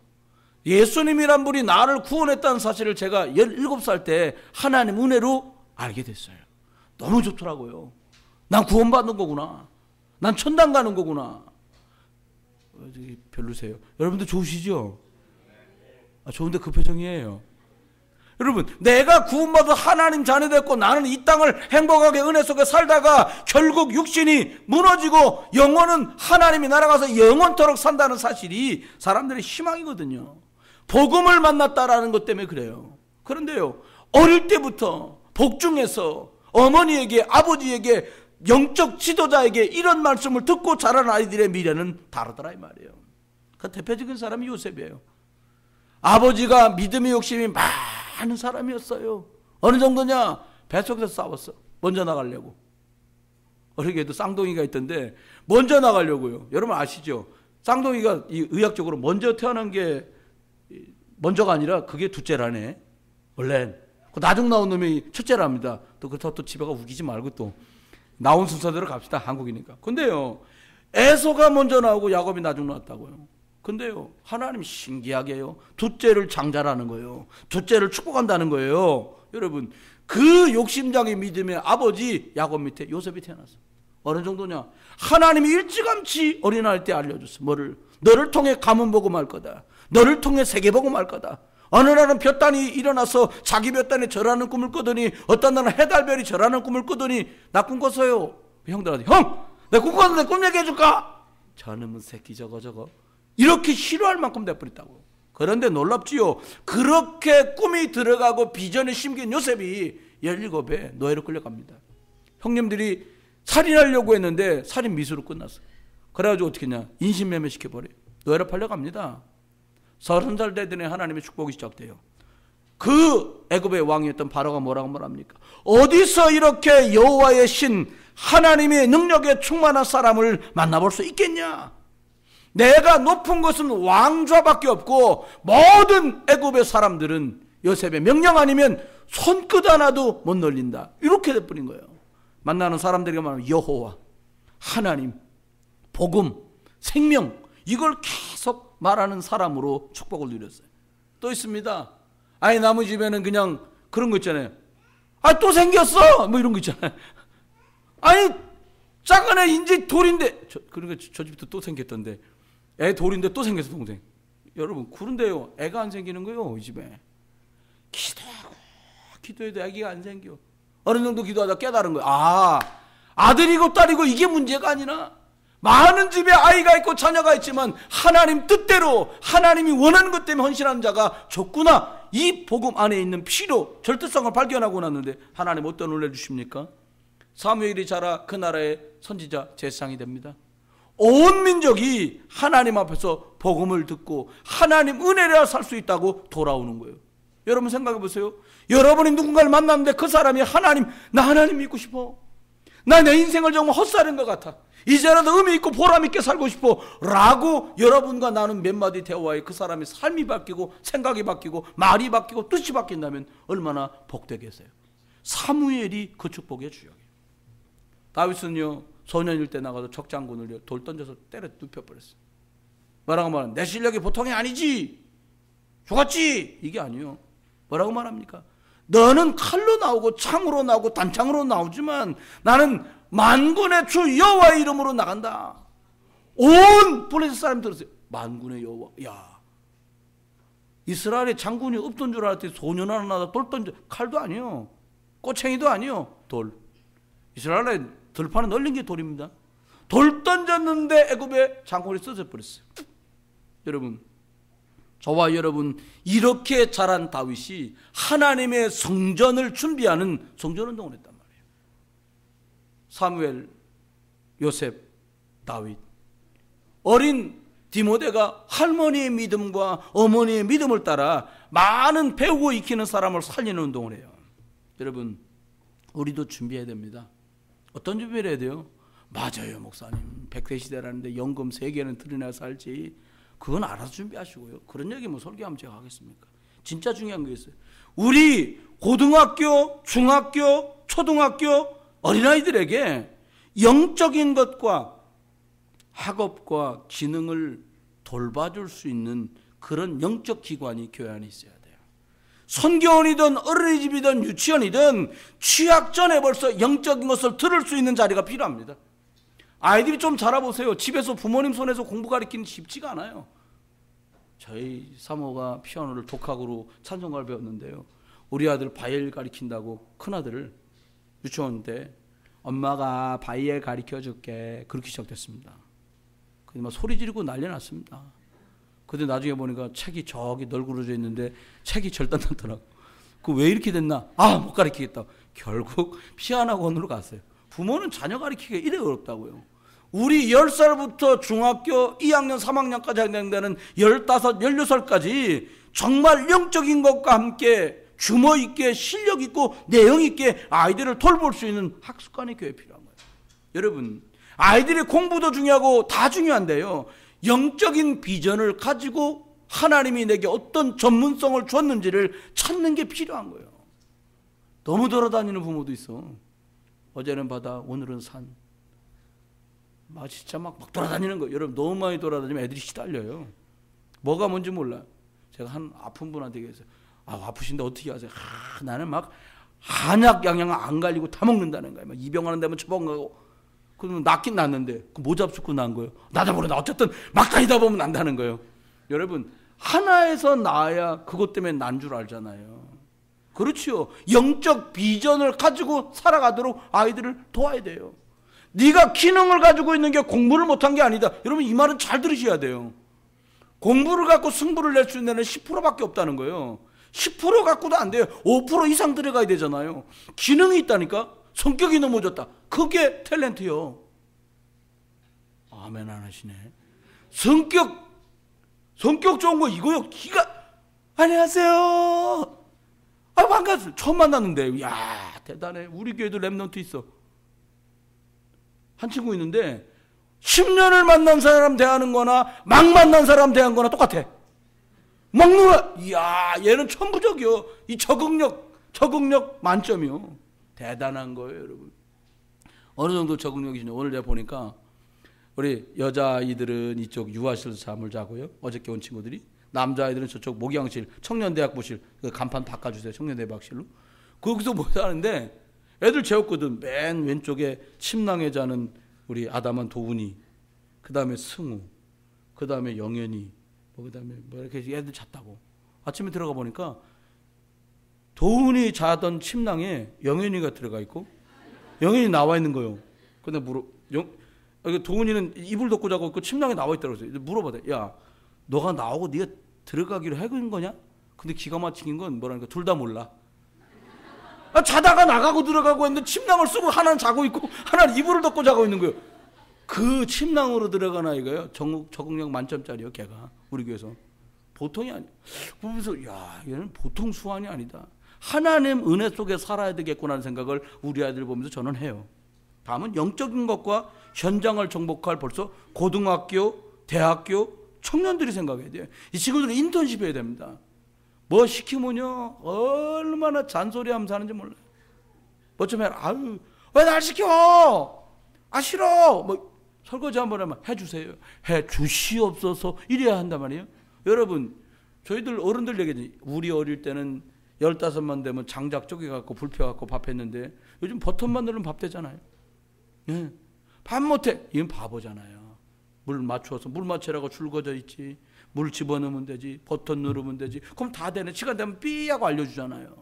예수님이란 분이 나를 구원했다는 사실을 제가 17살 때 하나님 은혜로 알게 됐어요. 너무 좋더라고요. 난 구원받는 거구나. 난 천당 가는 거구나. 별로세요. 여러분들 좋으시죠? 좋은데 그 표정이에요. 여러분, 내가 구원받아 하나님 자녀 됐고 나는 이 땅을 행복하게 은혜 속에 살다가 결국 육신이 무너지고 영혼은 하나님이 날아가서 영원토록 산다는 사실이 사람들의 희망이거든요. 복음을 만났다라는 것 때문에 그래요. 그런데요, 어릴 때부터 복중에서 어머니에게 아버지에게 영적 지도자에게 이런 말씀을 듣고 자란 아이들의 미래는 다르더라 이 말이에요. 그 대표적인 사람이 요셉이에요. 아버지가 믿음의 욕심이 많은 사람이었어요. 어느 정도냐? 뱃속에서 싸웠어. 먼저 나가려고. 어리게도 쌍둥이가 있던데 먼저 나가려고요. 여러분 아시죠? 쌍둥이가 의학적으로 먼저 태어난 게 먼저가 아니라 그게 둘째라네. 원래 나중 나온 놈이 첫째랍니다. 또 그렇다고 또 집에가 우기지 말고 또 나온 순서대로 갑시다. 한국이니까. 근데요, 에서가 먼저 나오고 야곱이 나중 나왔다고요. 근데요, 하나님 신기하게요, 둘째를 장자라는 거예요. 둘째를 축복한다는 거예요. 여러분, 그 욕심장의 믿음의 아버지 야곱 밑에 요셉이 태어났어. 어느 정도냐? 하나님이 일찌감치 어린아이 때 알려줬어. 뭐를? 너를 통해 가문 복음할 거다. 너를 통해 세계 복음할 거다. 어느 날은 볕단이 일어나서 자기 볕단에 절하는 꿈을 꾸더니 어떤 날은 해달별이 절하는 꿈을 꾸더니 나 꿈 꿨어요. 형들한테, 형! 내가 꿈 꿨는데 꿈 얘기해 줄까? 저놈의 새끼 저거 이렇게 싫어할 만큼 돼버렸다고. 그런데 놀랍지요. 그렇게 꿈이 들어가고 비전에 심긴 요셉이 17에 노예로 끌려갑니다. 형님들이 살인하려고 했는데 살인 미수로 끝났어. 그래가지고 어떻게 했냐, 인신매매 시켜버려요. 노예로 팔려갑니다. 30살 되더니 하나님의 축복이 시작돼요. 그 애굽의 왕이었던 바로가 뭐라고 말합니까? 어디서 이렇게 여호와의 신 하나님의 능력에 충만한 사람을 만나볼 수 있겠냐? 내가 높은 것은 왕좌밖에 없고 모든 애굽의 사람들은 요셉의 명령 아니면 손끝 하나도 못 놀린다. 이렇게 돼버린 거예요. 만나는 사람들에게 말하면 여호와, 하나님, 복음, 생명, 이걸 계속 말하는 사람으로 축복을 누렸어요. 또 있습니다. 아니 나무 집에는 그냥 그런 거 있잖아요. 아 또 생겼어 뭐 이런 거 있잖아요. 아니 작은 애 인제 돌인데 그러니까 저 집도 또 생겼던데 애 돌인데 또 생겼어 동생. 여러분 그런데요 애가 안 생기는 거예요. 이 집에 기도해도 애기가 안 생겨. 어느 정도 기도하다 깨달은 거예요. 아 아들이고 딸이고 이게 문제가 아니라 많은 집에 아이가 있고 자녀가 있지만 하나님 뜻대로 하나님이 원하는 것 때문에 헌신하는 자가 적구나. 이 복음 안에 있는 피로 절대성을 발견하고 났는데 하나님 어떤 은혜를 주십니까? 사무엘이 자라 그 나라의 선지자 제사장이 됩니다. 온 민족이 하나님 앞에서 복음을 듣고 하나님 은혜를 살 수 있다고 돌아오는 거예요. 여러분 생각해 보세요. 여러분이 누군가를 만났는데 그 사람이 하나님, 나 하나님 믿고 싶어. 나 내 인생을 정말 헛살인 것 같아. 이제라도 의미 있고 보람 있게 살고 싶어 라고 여러분과 나는 몇 마디 대화에 그 사람의 삶이 바뀌고 생각이 바뀌고 말이 바뀌고 뜻이 바뀐다면 얼마나 복되겠어요. 사무엘이 그 축복의 주역이에요. 다윗은요 소년일 때 나가서 적장군을 돌 던져서 때려 눕혀버렸어요. 뭐라고 말하면 내 실력이 보통이 아니지 죽었지 이게 아니에요. 뭐라고 말합니까? 너는 칼로 나오고 창으로 나오고 단창으로 나오지만 나는 만군의 주 여호와의 이름으로 나간다. 온 블레셋 사람이 들었어요. 만군의 여호와. 야, 이스라엘에 장군이 없던 줄 알았더니 소년 하나 나다 돌 던져. 칼도 아니요 꼬챙이도 아니요 돌. 이스라엘에 들판에 널린 게 돌입니다. 돌 던졌는데 애굽의 장군이 쓰러져 버렸어요. 여러분 저와 여러분 이렇게 자란 다윗이 하나님의 성전을 준비하는 성전운동을 했단 말이에요. 사무엘, 요셉, 다윗. 어린 디모데가 할머니의 믿음과 어머니의 믿음을 따라 많은 배우고 익히는 사람을 살리는 운동을 해요. 여러분 우리도 준비해야 됩니다. 어떤 준비를 해야 돼요? 맞아요 목사님 100세 시대라는데 연금 3개는 들여놔 살지. 그건 알아서 준비하시고요. 그런 얘기 뭐 설교하면 제가 하겠습니까? 진짜 중요한 게 있어요. 우리 고등학교, 중학교, 초등학교 어린아이들에게 영적인 것과 학업과 기능을 돌봐줄 수 있는 그런 영적 기관이 교회 안에 있어야 돼요. 선교원이든 어린이집이든 유치원이든 취학 전에 벌써 영적인 것을 들을 수 있는 자리가 필요합니다. 아이들이 좀 자라보세요. 집에서 부모님 손에서 공부 가르치는 쉽지가 않아요. 저희 사모가 피아노를 독학으로 찬송가를 배웠는데요. 우리 아들 바이엘 가르친다고 큰아들을 유치원 때 엄마가 바이엘 가르쳐줄게 그렇게 시작됐습니다. 근데 막 소리 지르고 난리 났습니다. 근데 나중에 보니까 책이 저기 널브러져 있는데 책이 절단났더라고. 그 왜 이렇게 됐나? 아, 못 가르치겠다. 결국 피아노 학원으로 갔어요. 부모는 자녀 가르치기가 이래 어렵다고요. 우리 10살부터 중학교 2학년, 3학년까지 학년되는 15, 16살까지 정말 영적인 것과 함께 규모 있게 실력 있고 내용 있게 아이들을 돌볼 수 있는 학습관이 교회에 필요한 거예요. 여러분 아이들의 공부도 중요하고 다 중요한데요. 영적인 비전을 가지고 하나님이 내게 어떤 전문성을 줬는지를 찾는 게 필요한 거예요. 너무 돌아다니는 부모도 있어. 어제는 바다, 오늘은 산. 막 진짜 막 돌아다니는 거예요. 여러분 너무 많이 돌아다니면 애들이 시달려요. 뭐가 뭔지 몰라. 제가 한 아픈 분한테 얘기했어요. 아프신데 어떻게 하세요? 나는 막 한약 양양 안 갈리고 다 먹는다는 거예요. 막 입영하는 데면 처방 가고. 그러면 낫긴 낫는데 그 뭐 잡수고 난 거예요. 나다 모르나 어쨌든 막 다니다 보면 난다는 거예요. 여러분 하나에서 나야 그것 때문에 난 줄 알잖아요. 그렇지요. 영적 비전을 가지고 살아가도록 아이들을 도와야 돼요. 네가 기능을 가지고 있는 게 공부를 못한 게 아니다. 여러분 이 말은 잘 들으셔야 돼요. 공부를 갖고 승부를 낼 수 있는 애는 10%밖에 없다는 거예요. 10% 갖고도 안 돼요. 5% 이상 들어가야 되잖아요. 기능이 있다니까. 성격이 넘어졌다. 그게 탤런트요. 아멘 안 하시네. 성격 좋은 거 이거요. 안녕하세요. 반갑습니다. 처음 만났는데, 야 대단해. 우리 교회도 랩넌트 있어. 한 친구 있는데 10년을 만난 사람 대하는 거나 막 만난 사람 대하는 거나 똑같아. 막 놀아. 이야, 얘는 천부적이요. 이 적응력 만점이요. 대단한 거예요, 여러분. 어느 정도 적응력이시냐. 오늘 내가 보니까 우리 여자아이들은 이쪽 유아실에서 잠을 자고요. 어저께 온 친구들이. 남자아이들은 저쪽 목양실, 청년대학부실, 그 간판 바꿔주세요. 청년대학실로. 거기서 뭐 하는데 애들 재웠거든. 맨 왼쪽에 침낭에 자는 우리 아담한 도훈이, 그 다음에 승우, 그 다음에 영현이, 그 다음에 뭐 이렇게 애들 잤다고. 아침에 들어가 보니까 도훈이 자던 침낭에 영현이가 들어가 있고 영현이 나와 있는 거예요. 근데 도훈이는 이불 덮고 자고 있고 침낭에 나와 있다고 그랬어요. 물어봐대. 야, 너가 나오고 네가 들어가기로 해본 거냐? 근데 기가 막힌 건 뭐라니까 둘 다 몰라. 자다가 나가고 들어가고 했는데 침낭을 쓰고 하나는 자고 있고 하나는 이불을 덮고 자고 있는 거예요. 그 침낭으로 들어간 아이가요. 적응력 만점짜리요. 걔가 우리 교회에서 보통이 아니에요. 그러면서 야, 얘는 보통 수완이 아니다. 하나님 은혜 속에 살아야 되겠구나 하는 생각을 우리 아이들 보면서 저는 해요. 다음은 영적인 것과 현장을 정복할 벌써 고등학교, 대학교 청년들이 생각해야 돼요. 이 친구들은 인턴십 해야 됩니다. 뭐 시키면요 얼마나 잔소리하면서 하는지 몰라요. 뭐 좀 해라. 아유, 왜 날 시켜? 싫어. 뭐 설거지 한번 하면 해주세요. 해주시옵소서 이래야 한단 말이에요. 여러분, 저희들 어른들 얘기지. 우리 어릴 때는 15만 되면 장작 쪼개갖고 불 펴갖고 밥 했는데 요즘 버튼만 누르면 밥 되잖아요. 예. 밥 못해. 이건 바보잖아요. 물 맞춰서 물 맞추라고 줄거져 있지. 물 집어넣으면 되지. 버튼 누르면 되지. 그럼 다 되네. 시간 되면 삐 하고 알려주잖아요.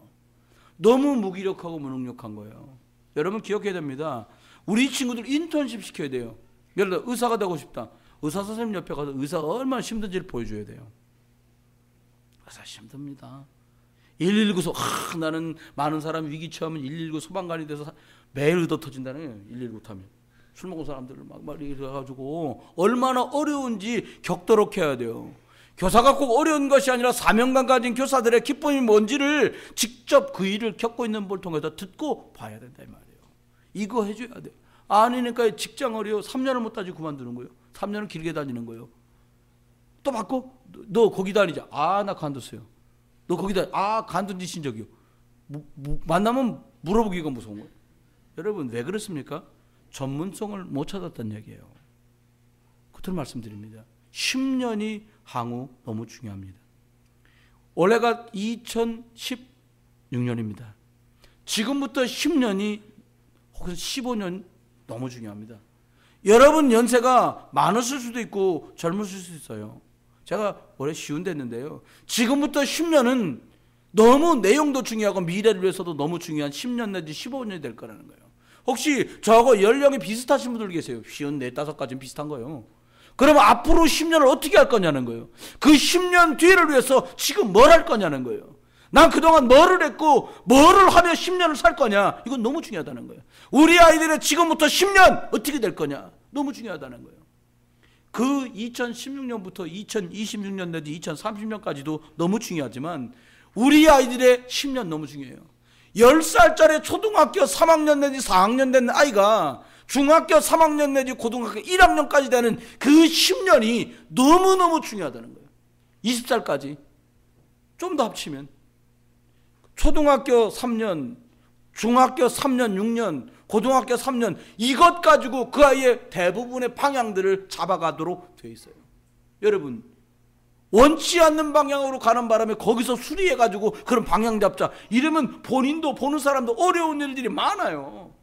너무 무기력하고 무능력한 거예요. 여러분 기억해야 됩니다. 우리 친구들 인턴십 시켜야 돼요. 예를 들어 의사가 되고 싶다. 의사 선생님 옆에 가서 의사가 얼마나 힘든지를 보여줘야 돼요. 의사 힘듭니다. 119소 나는 많은 사람이 위기 처하면 119 소방관이 돼서 매일 의도 터진다는 거예요. 119 타면. 술 먹은 사람들을 막 이래가지고 얼마나 어려운지 겪도록 해야 돼요. 교사가 꼭 어려운 것이 아니라 사명감 가진 교사들의 기쁨이 뭔지를 직접 그 일을 겪고 있는 걸 통해서 듣고 봐야 된다 이 말이에요. 이거 해줘야 돼요. 아니니까 직장 어려워. 3년을 못 다니고 그만두는 거예요. 3년을 길게 다니는 거예요. 또 바꿔? 너 거기 다니자. 나 간뒀어요. 너 거기 다니. 간둔 짓인 적이요. 만나면 물어보기가 무서운 거예요. 여러분 왜 그렇습니까? 전문성을 못 찾았다는 얘기예요. 그토록 말씀드립니다. 10년이 향후 너무 중요합니다. 올해가 2016년입니다. 지금부터 10년이 혹은 15년 너무 중요합니다. 여러분 연세가 많으실 수도 있고 젊으실 수 있어요. 제가 올해 쉬운 됐는데요. 지금부터 10년은 너무 내용도 중요하고 미래를 위해서도 너무 중요한 10년 내지 15년이 될 거라는 거예요. 혹시 저하고 연령이 비슷하신 분들 계세요. 54, 5까지는 비슷한 거예요. 그러면 앞으로 10년을 어떻게 할 거냐는 거예요. 그 10년 뒤를 위해서 지금 뭘 할 거냐는 거예요. 난 그동안 뭐를 했고 뭐를 하며 10년을 살 거냐. 이건 너무 중요하다는 거예요. 우리 아이들의 지금부터 10년 어떻게 될 거냐. 너무 중요하다는 거예요. 그 2016년부터 2026년 내지 2030년까지도 너무 중요하지만 우리 아이들의 10년 너무 중요해요. 10살짜리 초등학교 3학년 내지 4학년 된 아이가 중학교 3학년 내지 고등학교 1학년까지 되는 그 10년이 너무너무 중요하다는 거예요. 20살까지 좀 더 합치면 초등학교 3년, 중학교 3년, 6년, 고등학교 3년 이것 가지고 그 아이의 대부분의 방향들을 잡아가도록 되어 있어요. 여러분 원치 않는 방향으로 가는 바람에 거기서 수리해가지고 그런 방향 잡자 이러면 본인도 보는 사람도 어려운 일들이 많아요.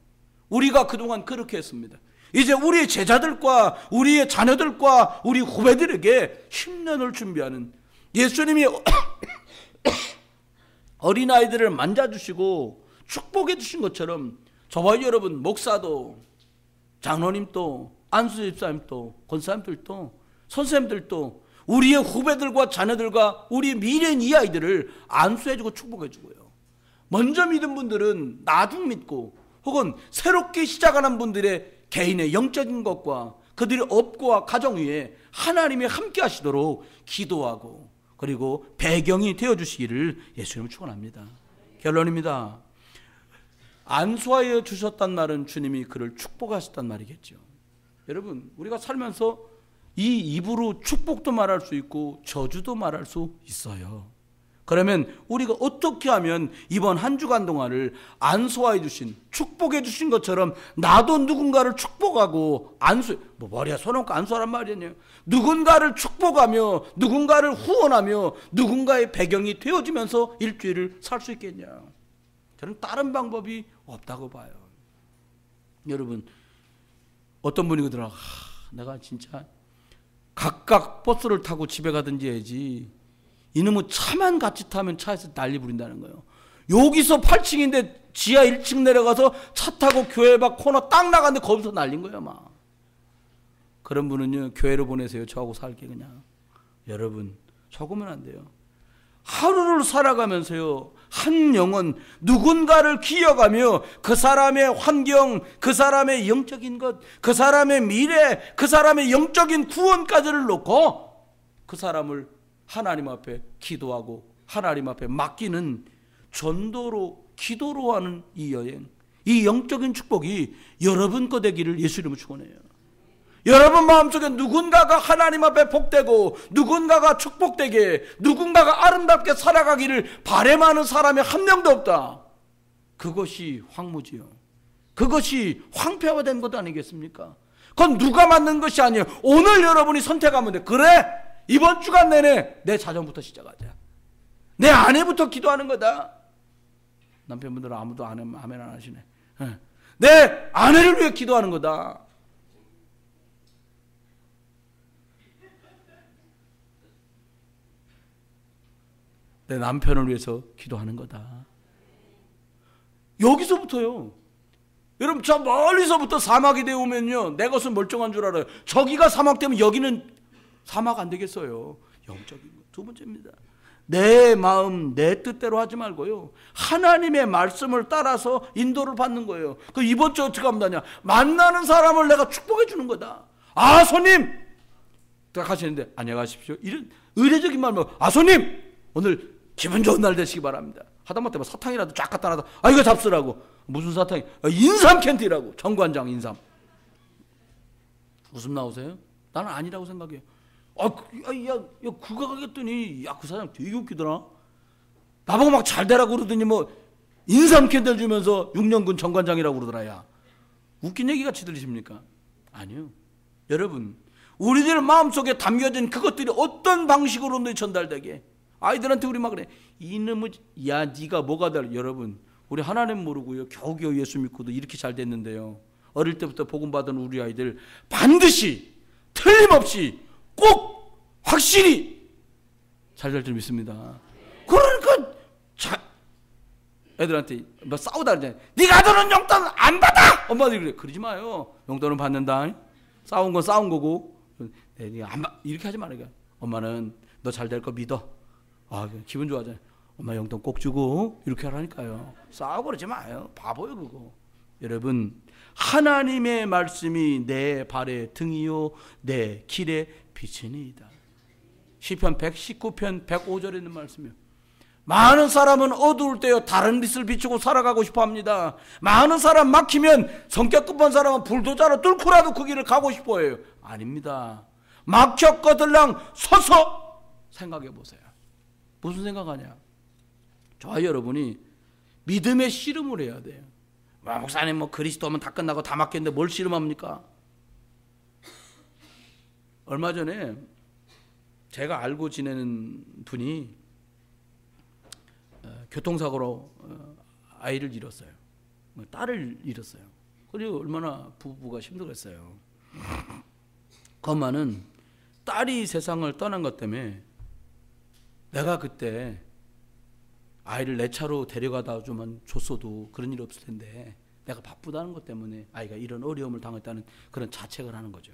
우리가 그동안 그렇게 했습니다. 이제 우리의 제자들과 우리의 자녀들과 우리 후배들에게 10년을 준비하는 예수님이 어린아이들을 만져주시고 축복해 주신 것처럼 저와 여러분 목사도 장로님도 안수집사님도 권사님들도 선생님들도 우리의 후배들과 자녀들과 우리 미래인 이 아이들을 안수해주고 축복해주고요. 먼저 믿은 분들은 나중 믿고 혹은 새롭게 시작하는 분들의 개인의 영적인 것과 그들의 업과 가정 위에 하나님이 함께 하시도록 기도하고 그리고 배경이 되어주시기를 예수님을 축원합니다. 결론입니다. 안수하여 주셨단 말은 주님이 그를 축복하셨단 말이겠죠. 여러분, 우리가 살면서 이 입으로 축복도 말할 수 있고 저주도 말할 수 있어요. 그러면 우리가 어떻게 하면 이번 한 주간 동안을 안수하여 주신, 축복해 주신 것처럼 나도 누군가를 축복하고 뭐 머리에 손얹고 안수하란 말이 아니에요. 누군가를 축복하며 누군가를 후원하며 누군가의 배경이 되어지면서 일주일을 살 수 있겠냐. 저는 다른 방법이 없다고 봐요. 여러분, 어떤 분이 그러더라. 내가 진짜 각각 버스를 타고 집에 가든지 해야지. 이놈은 차만 같이 타면 차에서 난리 부린다는 거예요. 여기서 8층인데 지하 1층 내려가서 차 타고 교회 밖 코너 딱 나갔는데 거기서 날린 거예요, 막. 그런 분은요, 교회로 보내세요. 저하고 살게 그냥. 여러분, 적으면 안 돼요. 하루를 살아가면서요, 한 영혼 누군가를 기억하며 그 사람의 환경, 그 사람의 영적인 것, 그 사람의 미래, 그 사람의 영적인 구원까지를 놓고 그 사람을 하나님 앞에 기도하고 하나님 앞에 맡기는 전도로 기도로 하는 이 여행, 이 영적인 축복이 여러분 거 되기를 예수님을 축원해요. 여러분 마음속에 누군가가 하나님 앞에 복되고 누군가가 축복되게 누군가가 아름답게 살아가기를 바람하는 사람이 한 명도 없다. 그것이 황무지요. 그것이 황폐화된 것 아니겠습니까? 그건 누가 만든 것이 아니에요. 오늘 여러분이 선택하면 돼. 그래, 이번 주간 내내 내 자전부터 시작하자. 내 아내부터 기도하는 거다. 남편분들은 아무도 아멘 안 하시네. 내 아내를 위해 기도하는 거다. 내 남편을 위해서 기도하는 거다. 여기서부터요. 여러분, 저 멀리서부터 사막이 되오면요, 내 것은 멀쩡한 줄 알아요. 저기가 사막 되면 여기는 사막 안 되겠어요. 영적인 것. 두 번째입니다. 내 마음, 내 뜻대로 하지 말고요, 하나님의 말씀을 따라서 인도를 받는 거예요. 그 이번 주 어떻게 하면 되냐? 만나는 사람을 내가 축복해 주는 거다. 아, 손님! 딱 하시는데, 안녕하십시오. 이런 의례적인 말로, 아, 손님! 오늘 기분 좋은 날 되시기 바랍니다. 하다못해 뭐 사탕이라도 쫙 갖다 놔서, 아, 이거 잡수라고. 무슨 사탕이? 인삼 캔디라고. 정관장 인삼. 웃음 나오세요? 나는 아니라고 생각해요. 그거 가겠더니, 그 사장 되게 웃기더라. 나보고 막 잘 되라고 그러더니 뭐, 인삼 캔디를 주면서 6년근 정관장이라고 그러더라, 야. 웃긴 얘기 같이 들리십니까? 아니요. 여러분, 우리들 마음속에 담겨진 그것들이 어떤 방식으로든 전달되게, 아이들한테 우리 막 그래. 이놈의, 야, 네가 뭐가 될. 여러분, 우리 하나님 모르고요, 겨우겨우 예수 믿고도 이렇게 잘 됐는데요. 어릴 때부터 복음 받은 우리 아이들 반드시, 틀림없이, 꼭, 확실히 잘 될 줄 믿습니다. 그러니까, 애들한테 뭐 싸우다 그러잖아요. 네가 아들은 용돈 안 받아! 엄마들이 그래. 그러지 마요. 용돈은 받는다. 싸운 건 싸운 거고. 네가 안 받, 이렇게 하지 말아요. 엄마는 너 잘 될 거 믿어. 아, 기분 좋아져. 엄마 용돈 꼭 주고 이렇게 하라니까요. 싸우고 그러지 마요. 바보요 그거. 여러분, 하나님의 말씀이 내 발의 등이요 내 길의 빛이니이다. 시편 119편 105절에 있는 말씀이요. 많은 사람은 어두울 때요 다른 빛을 비추고 살아가고 싶어합니다. 많은 사람 막히면 성격 급한 사람은 불도저로 뚫고라도 그 길을 가고 싶어해요. 아닙니다. 막혔거들랑 서서 생각해 보세요. 무슨 생각하냐? 저와 여러분이 믿음의 씨름을 해야 돼요. 목사님 뭐 그리스도면 다 끝나고 다 막혔는데 뭘 씨름합니까? 얼마 전에 제가 알고 지내는 분이 교통사고로 아이를 잃었어요. 딸을 잃었어요. 그리고 얼마나 부부가 힘들었어요. 그 엄마는 딸이 세상을 떠난 것 때문에 내가 그때 아이를 내 차로 데려가다 좀 줬어도 그런 일 없을 텐데 내가 바쁘다는 것 때문에 아이가 이런 어려움을 당했다는 그런 자책을 하는 거죠.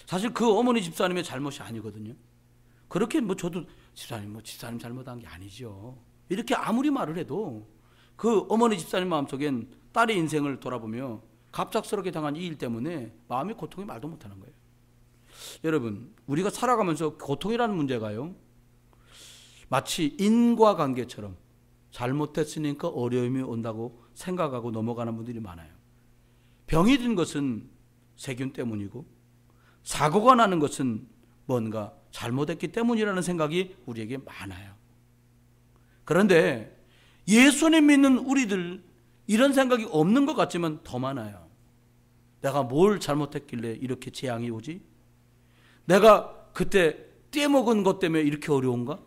사실 그 어머니 집사님의 잘못이 아니거든요. 그렇게 저도 집사님 잘못한 게 아니죠. 이렇게 아무리 말을 해도 그 어머니 집사님 마음속엔 딸의 인생을 돌아보며 갑작스럽게 당한 이 일 때문에 마음의 고통이 말도 못하는 거예요. 여러분, 우리가 살아가면서 고통이라는 문제가요, 마치 인과관계처럼 잘못했으니까 어려움이 온다고 생각하고 넘어가는 분들이 많아요. 병이 든 것은 세균 때문이고 사고가 나는 것은 뭔가 잘못했기 때문이라는 생각이 우리에게 많아요. 그런데 예수님 믿는 우리들 이런 생각이 없는 것 같지만 더 많아요. 내가 뭘 잘못했길래 이렇게 재앙이 오지? 내가 그때 떼먹은 것 때문에 이렇게 어려운가?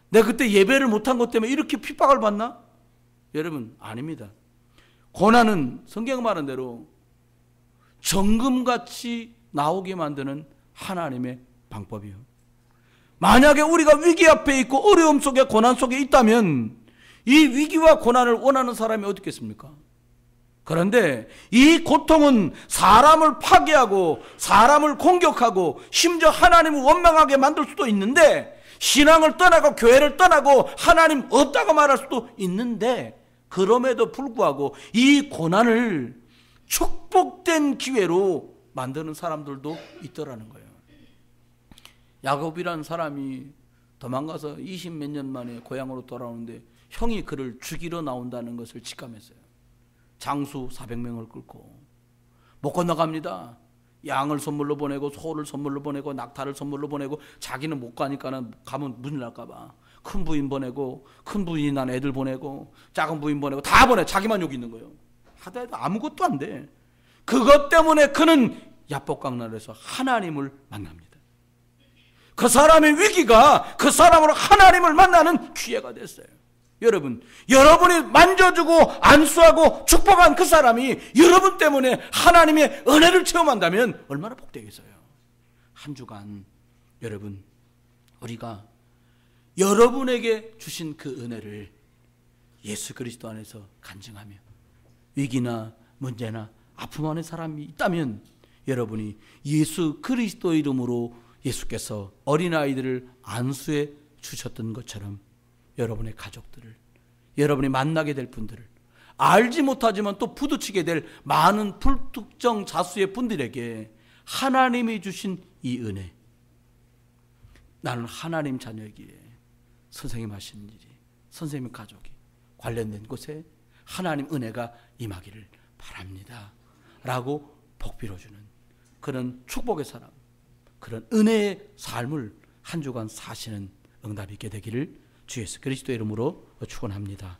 내가 그때 예배를 못한 것 때문에 이렇게 핍박을 받나? 여러분, 아닙니다. 고난은 성경 말한 대로 정금같이 나오게 만드는 하나님의 방법이요. 만약에 우리가 위기 앞에 있고 어려움 속에 고난 속에 있다면 이 위기와 고난을 원하는 사람이 어디 있겠습니까? 그런데 이 고통은 사람을 파괴하고 사람을 공격하고 심지어 하나님을 원망하게 만들 수도 있는데, 신앙을 떠나고 교회를 떠나고 하나님 없다고 말할 수도 있는데, 그럼에도 불구하고 이 고난을 축복된 기회로 만드는 사람들도 있더라는 거예요. 야곱이라는 사람이 도망가서 20몇 년 만에 고향으로 돌아오는데 형이 그를 죽이러 나온다는 것을 직감했어요. 장수 400명을 끌고 못 건너갑니다. 양을 선물로 보내고 소를 선물로 보내고 낙타를 선물로 보내고, 자기는 못 가니까는 가면 문이 날까 봐 큰 부인 보내고, 큰 부인이 난 애들 보내고, 작은 부인 보내고 다 보내. 자기만 여기 있는 거예요. 하다 해도 아무것도 안 돼. 그것 때문에 그는 야복강난에서 하나님을 만납니다. 그 사람의 위기가 그 사람으로 하나님을 만나는 기회가 됐어요. 여러분, 여러분이 만져주고 안수하고 축복한 그 사람이 여러분 때문에 하나님의 은혜를 체험한다면 얼마나 복되겠어요. 한 주간 여러분, 우리가 여러분에게 주신 그 은혜를 예수 그리스도 안에서 간증하며, 위기나 문제나 아픔 안에 사람이 있다면 여러분이 예수 그리스도 이름으로 예수께서 어린아이들을 안수해 주셨던 것처럼 여러분의 가족들을, 여러분이 만나게 될 분들을, 알지 못하지만 또 부딪히게 될 많은 불특정 자수의 분들에게 하나님이 주신 이 은혜, 나는 하나님 자녀이기에 선생님 하시는 일이, 선생님 가족이 관련된 곳에 하나님 은혜가 임하기를 바랍니다 라고 복 빌어주는 그런 축복의 사람, 그런 은혜의 삶을 한 주간 사시는 응답이 있게 되기를 주 예수 그리스도의 이름으로 축원합니다.